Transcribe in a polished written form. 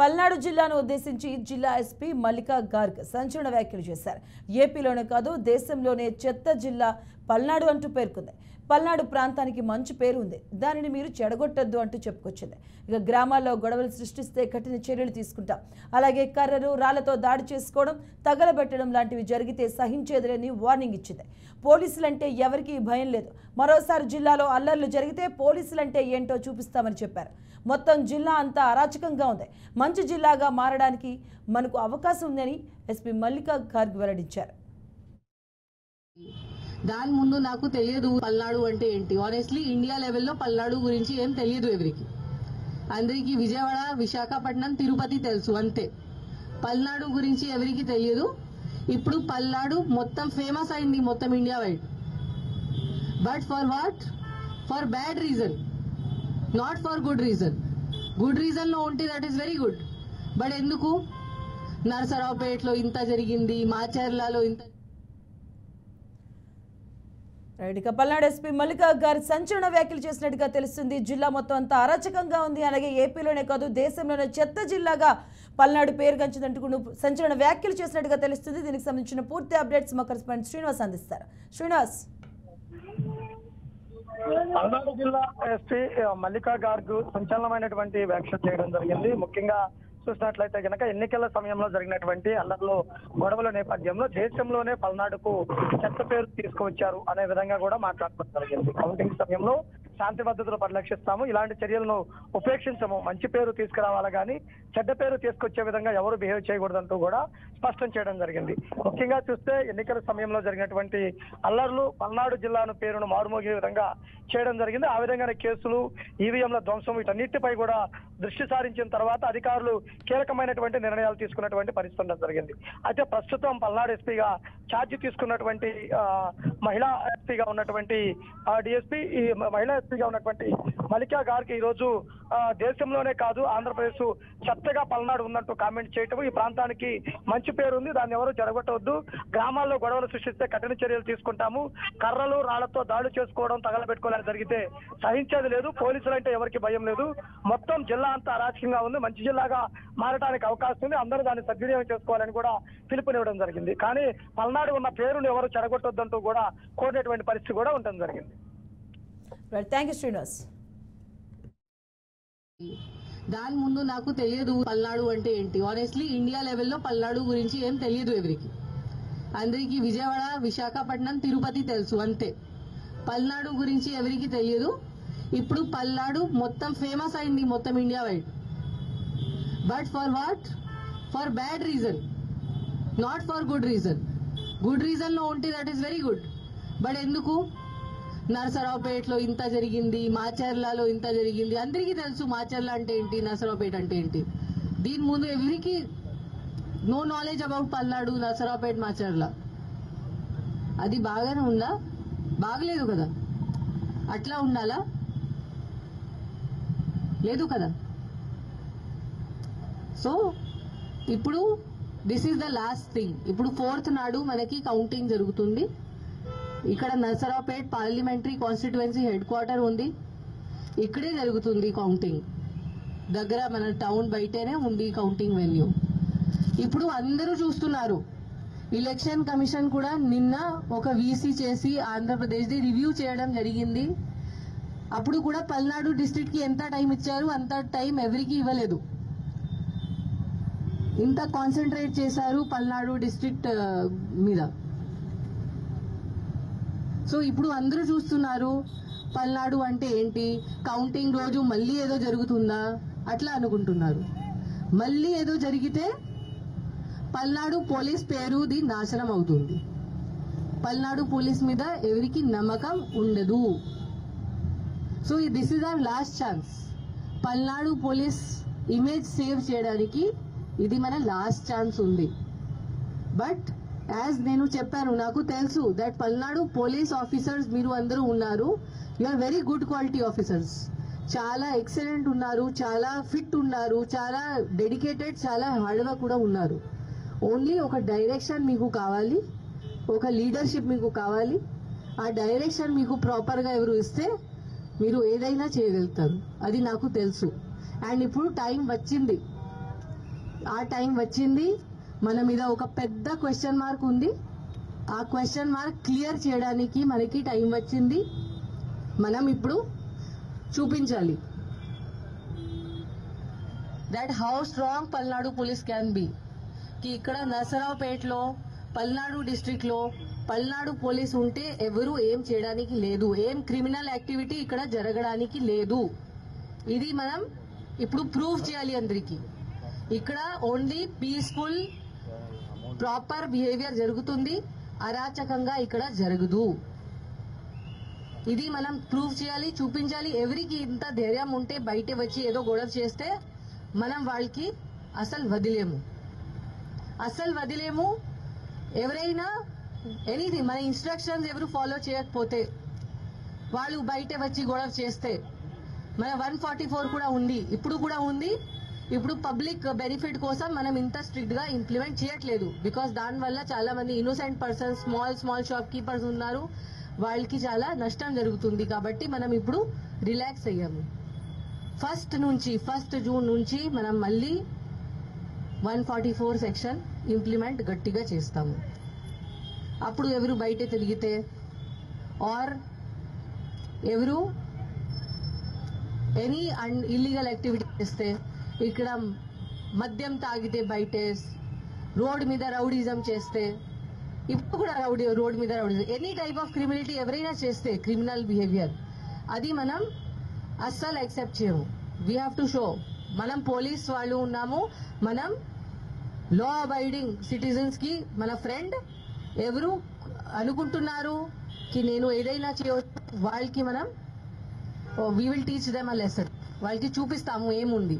పల్నాడు జిల్లాను ఉద్దేశించి జిల్లా ఎస్పీ మల్లికా గార్గ్ సంచలన వ్యాఖ్యలు చేశారు. ఏపీలోనే కాదు దేశంలోనే చెత్త జిల్లా పల్నాడు అంటూ పేర్కొంది. పల్నాడు ప్రాంతానికి మంచి పేరు ఉంది, దానిని మీరు చెడగొట్టొద్దు అంటూ చెప్పుకొచ్చింది. ఇక గ్రామాల్లో గొడవలు సృష్టిస్తే కఠిన చర్యలు తీసుకుంటాం, అలాగే కర్రలు రాళ్లతో దాడి చేసుకోవడం తగలబెట్టడం లాంటివి జరిగితే సహించేదిలేని వార్నింగ్ ఇచ్చింది. పోలీసులంటే ఎవరికీ భయం లేదు, మరోసారి జిల్లాలో అల్లర్లు జరిగితే పోలీసులంటే ఏంటో చూపిస్తామని చెప్పారు. మొత్తం జిల్లా అంతా అరాచకంగా ఉంది, మంచి జిల్లాగా మారడానికి మనకు అవకాశం ఉందని ఎస్పీ మల్లికా గార్గ్ వెల్లడించారు. దాని ముందు నాకు తెలియదు పల్నాడు అంటే ఏంటి. ఆనెస్ట్లీ ఇండియా లెవెల్లో పల్నాడు గురించి ఏం తెలియదు ఎవరికి. అందరికీ విజయవాడ, విశాఖపట్నం, తిరుపతి తెలుసు అంతే. పల్నాడు గురించి ఎవరికి తెలియదు. ఇప్పుడు పల్నాడు మొత్తం ఫేమస్ అయింది మొత్తం India wide. But for what? For bad reason, not for good reason. Good reason లో ఉంటే that is very good. But ఎందుకు నరసరావుపేటలో ఇంత జరిగింది, మాచర్లలో ఇంత. ఇక పల్నాడు ఎస్పీ మల్లికా గారు సంచలన వ్యాఖ్యలు చేసినట్టుగా తెలుస్తుంది. జిల్లా మొత్తం అంతా అరాచకంగా ఉంది, అలాగే ఏపీలోనే కాదు దేశంలోనే చెత్త జిల్లాగా పల్నాడు పేరు గంచిందంటూ సంచలన వ్యాఖ్యలు చేసినట్టుగా తెలుస్తుంది. దీనికి సంబంధించిన పూర్తి అప్డేట్స్ మా కరెస్పాండెంట్ శ్రీనివాస్ అందిస్తారు. శ్రీనివాస్. పల్నాడు జిల్లా ఎస్పీ మల్లికా గార్గ్ సంచలనమైనటువంటి వ్యాఖ్యలు చేయడం జరిగింది. ముఖ్యంగా చూసినట్లయితే కనుక ఎన్నికల సమయంలో జరిగినటువంటి అల్లర్లు గొడవల నేపథ్యంలో దేశంలోనే పల్నాడుకు చెత్త పేరు తీసుకువచ్చారు అనే విధంగా కూడా మాట్లాడుకోవడం జరిగింది. కౌంటింగ్ సమయంలో శాంతి భద్రతలు పరిరక్షిస్తాము, ఇలాంటి చర్యలను ఉపేక్షించము, మంచి పేరు తీసుకురావాలి కానీ చెడ్డ పేరు తీసుకొచ్చే విధంగా ఎవరు బిహేవ్ చేయకూడదంటూ కూడా స్పష్టం చేయడం జరిగింది. ముఖ్యంగా చూస్తే ఎన్నికల సమయంలో జరిగినటువంటి అల్లర్లు పల్నాడు జిల్లాను పేరును మారుమోగే విధంగా చేయడం జరిగింది. ఆ విధంగానే కేసులు, ఈవీఎంల ధ్వంసం వీటన్నిటిపై కూడా దృష్టి సారించిన తర్వాత అధికారులు కీలకమైనటువంటి నిర్ణయాలు తీసుకున్నటువంటి పరిస్థితి జరిగింది. అయితే ప్రస్తుతం పల్నాడు ఎస్పీగా ఛార్జ్ తీసుకున్నటువంటి మహిళా ఎస్పీగా ఉన్నటువంటి డిఎస్పీ, ఈ మహిళా ఎస్పీగా ఉన్నటువంటి మల్లికా గార్గ్ ఈ రోజు దేశంలోనే కాదు ఆంధ్రప్రదేశ్ చెత్తగా పల్నాడు ఉన్నట్టు కామెంట్ చేయటం, ఈ ప్రాంతానికి మంచి పేరు ఉంది, దాన్ని ఎవరు జరగొట్టవద్దు, గ్రామాల్లో గొడవలు సృష్టిస్తే కఠిన చర్యలు తీసుకుంటాము, కర్రలు రాళ్లతో దాడులు చేసుకోవడం తగలబెట్టుకోవాలని జరిగితే సహించేది లేదు, పోలీసులు అంటే ఎవరికి భయం లేదు, మొత్తం జిల్లా అంతా అరాచకంగా ఉంది, మంచి జిల్లాగా మారడానికి అవకాశం ఉంది, అందరూ దాన్ని సద్వినియోగం చేసుకోవాలని కూడా పిలుపునివ్వడం జరిగింది. కానీ పల్నాడు ఉన్న పేరును ఎవరు చెడగొట్టొద్దంటూ కూడా కోరినటువంటి పరిస్థితి కూడా ఉండడం జరిగింది. Thank you Srinivas. దాని ముందు నాకు తెలియదు పల్నాడు అంటే ఏంటి. ఆనెస్ట్లీ ఇండియా లెవెల్లో పల్నాడు గురించి ఏం తెలియదు ఎవరికి. అందరికీ విజయవాడ, విశాఖపట్నం, తిరుపతి తెలుసు అంతే. పల్నాడు గురించి ఎవరికి తెలియదు. ఇప్పుడు పల్నాడు మొత్తం ఫేమస్ అయింది మొత్తం India wide. But for what? For bad reason, not for good reason. Good reason లో ఉంటే that is very good. But ఎందుకు నరసరావుపేటలో ఇంత జరిగింది, మాచర్లలో ఇంత జరిగింది. అందరికీ తెలుసు మాచర్ల అంటే ఏంటి, నరసరావుపేట అంటే ఏంటి. దీని ముందు ఎవరికి no knowledge about Palnadu, Narasaraopet, Macherla. అది బాగానే ఉందా? బాగలేదు కదా. అట్లా ఉండాలా? లేదు కదా. సో ఇప్పుడు this is the last thing. ఇప్పుడు 4th నాడు మనకి కౌంటింగ్ జరుగుతుంది. ఇక్కడ Narasaraopet parliamentary constituency head quarter ఉంది, ఇక్కడే జరుగుతుంది కౌంటింగ్. దగ్గర మన టౌన్ బయటనే ఉంది కౌంటింగ్ వెన్యూ. ఇప్పుడు అందరూ చూస్తున్నారు. ఎలక్షన్ కమిషన్ కూడా నిన్న ఒక వీసీ చేసి ఆంధ్రప్రదేశ్ది రివ్యూ చేయడం జరిగింది. అప్పుడు కూడా పల్నాడు డిస్ట్రిక్ట్ కి ఎంత టైం ఇచ్చారు, అంత టైం ఎవరికి ఇవ్వలేదు. ఇంత కాన్సన్ట్రేట్ చేశారు పల్నాడు డిస్ట్రిక్ట్ మీద. సో ఇప్పుడు అందరూ చూస్తున్నారు పల్నాడు అంటే ఏంటి, కౌంటింగ్ రోజు మళ్ళీ ఏదో జరుగుతుందా అట్లా అనుకుంటున్నారు. మళ్ళీ ఏదో జరిగితే పల్నాడు పోలీస్ పేరుది నాశనం అవుతుంది. పల్నాడు పోలీస్ మీద ఎవరికి నమ్మకం ఉండదు. So this is our last chance. Palnadu police image save చేయడానికి ఇది మన లాస్ట్ ఛాన్స్ ఉంది. బట్ యాజ్ నేను చెప్పాను, నాకు తెలుసు దట్ పల్నాడు పోలీస్ ఆఫీసర్స్ మీరు అందరూ ఉన్నారు. You are very good quality officers. చాలా ఎక్సలెంట్ ఉన్నారు, చాలా ఫిట్ ఉన్నారు, చాలా డెడికేటెడ్, చాలా హార్డ్ వర్క్ కూడా ఉన్నారు. ఓన్లీ ఒక డైరెక్షన్ మీకు కావాలి, ఒక లీడర్షిప్ మీకు కావాలి. ఆ డైరెక్షన్ మీకు ప్రాపర్గా ఎవరు ఇస్తే మీరు ఏదైనా చేయగలుగుతారు. అది నాకు తెలుసు. అండ్ ఇప్పుడు టైం వచ్చింది. ఆ టైం వచ్చింది. మన మీద ఒక పెద్ద క్వశ్చన్ మార్క్ ఉంది. ఆ క్వశ్చన్ మార్క్ క్లియర్ చేయడానికి మనకి టైం వచ్చింది. మనం ఇప్పుడు చూపించాలి that how strong Palnadu police can be. కి ఇక్కడ నరసరావుపేటలో పల్నాడు డిస్ట్రిక్ట్ లో పల్నాడు పోలీస్ ఉంటే ఎవరు ఏం చేయడానికి లేదు, ఏం క్రిమినల్ యాక్టివిటీ ఇక్కడ జరగడానికి లేదు. ఇది మనం ఇప్పుడు ప్రూవ్ చేయాలి అందరికీ. ఇక్కడ ఓన్లీ పీస్ఫుల్ ప్రాపర్ బిహేవియర్ జరుగుతుంది, అరాచకంగా ఇక్కడ జరగదు. ఇది మనం ప్రూవ్ చేయాలి, చూపించాలి. ఎవరికి ఇంత ధైర్యం ఉంటే బయట వచ్చి ఏదో గొడవ చేస్తే మనం వాళ్ళకి అసలు వదిలేము. ఎవరైనా ఎనీథింగ్ మన ఇన్స్ట్రక్షన్స్ ఎవరు ఫాలో చేయకపోతే వాళ్ళు బయట వచ్చి గొడవ చేస్తే మన 144 కూడా ఉంది, ఇప్పుడు కూడా ఉంది. ఇప్పుడు పబ్లిక్ బెనిఫిట్ కోసం మనం ఇంత స్ట్రిక్ట్ గా ఇంప్లిమెంట్ చేయట్లేదు. బికాస్ దానివల్ల చాలా మంది innocent persons, small shop keepers ఉన్నారు, వాళ్ళకి చాలా నష్టం జరుగుతుంది. కాబట్టి మనం ఇప్పుడు రిలాక్స్ అయ్యాము. ఫస్ట్ జూన్ నుంచి మనం మళ్ళీ 144 సెక్షన్ ఇంప్లిమెంట్ గట్టిగా చేస్తాము. అప్పుడు ఎవరు బయట తిరిగితే ఆర్ ఎవరు ఎనీ ఇల్లీగల్ యాక్టివిటీ చేస్తే, ఇక్కడ మద్యం తాగితే బయట రోడ్ మీద రౌడీజం చేస్తే, ఇప్పుడు కూడా రోడ్ మీద rowdyism, any type of criminality ఎవరైనా చేస్తే క్రిమినల్ బిహేవియర్, అది మనం అస్సలు యాక్సెప్ట్ చేయము. వీ హ్యావ్ టు షో మనం పోలీస్ వాళ్ళు ఉన్నాము, మనం లా అబైడింగ్ సిటిజన్స్ కి మన ఫ్రెండ్. ఎవరు అనుకుంటున్నారు కి నేను ఏదైనా చేయవచ్చు, వాళ్ళకి మనం we will teach them a lesson, వాళ్ళకి చూపిస్తాము ఏముంది.